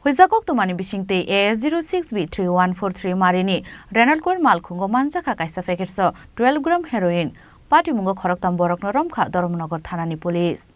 Huizakok tumani bishingte AS-06V-3143 Marini Renauit Malkhungo Manjakha Kaisa packets 12 gram heroin Pati mungo Khorang tamborok noromkha Doromnagar thanani police.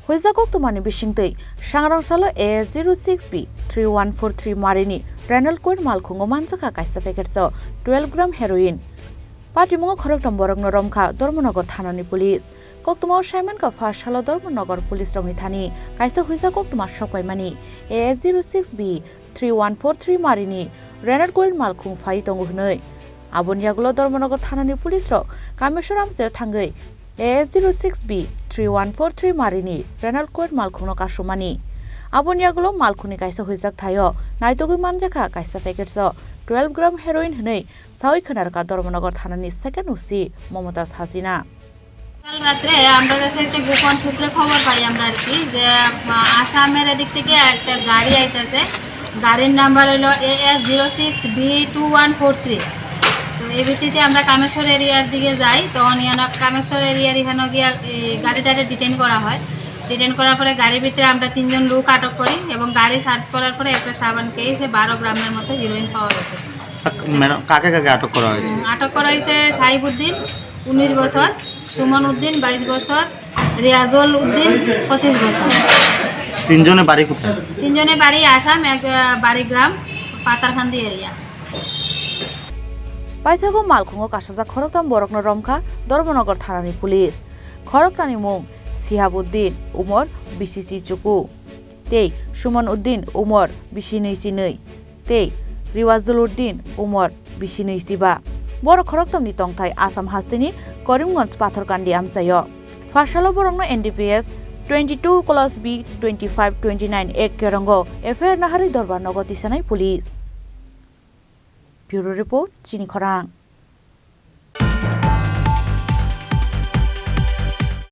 Huizakok tumani bishingte Sangrang salo AS-06V-3143 Marini Renauit Malkhungo Manjakha Kaisa packets 12 gram heroin Pati mungo Khorang tamborok noromkha Doromnagar thanani police. Koktumao Simon ka first salo Doromnagar police rongni thani Kaisa Huizakok tuma sopaimani AS-06V-3143 Marini Renauit Malkhung phai tongo hnoi abon yagulo Doromnagar thanani police ro Kameshoram se thangai AS-06V-3143 Marini Renauit Malkhungno kasumani abon yagulo Malkhungni Kaisa huijak thayo naitogui Manjakha Kaisa packets 12 gram heroin hnoi sawi khonarka Doromnagar thanani second usi Momotaz Hasina কাল রাতে আমরা কাছে একটা গোপন সূত্রে খবর পাই আমরা আর কি যে আসামের এদিক থেকে একটা গাড়ি আইতাছে গাড়ির নাম্বার হলো AS-06V-2143 তো এই ভিত্তিতে আমরা কামেশ্বর এরিয়ার দিকে যাই তখন কামেশ্বর এরিয়ার এখানে গিয়ে গাড়িটাকে ডিটেইন করা হয় ডিটেইন করার পরে গাড়ির ভিতরে আমরা 3 জন লোক আটক করি এবং গাড়ি সার্চ করার পরে একটা সাবান কেসে 12 গ্রামের মতো হেরোইন পাওয়া গেছে কাকে কাকে আটক করা হয়েছে আটক করা হয়েছে সাহিবউদ্দিন 19 বছর সুমন উদ্দিন 22 বছর রিয়াজুল উদ্দিন 25 বছর তিনজনের বাড়ি কোথায় তিনজনের বাড়ি আসাম এক বাড়ি গ্রাম পাতারখান্দি area Paithago Malkhungo kasajak Khorang tamborok noromkha Doromnagar thanani police Khorang tani mung Sihabuddin Umar 22 chuku tei Suman Uddin Umar 22 tei Riwazul Uddin Umar 22 Boro Khorang tamni tongthai Assam hastini Karimganj Pathorkandi amsayo Fashalo borongno NDPS 22/B 2529 ek kerongo FIR nahari dorbar nogoti sanai police Bureau report Chini Khorang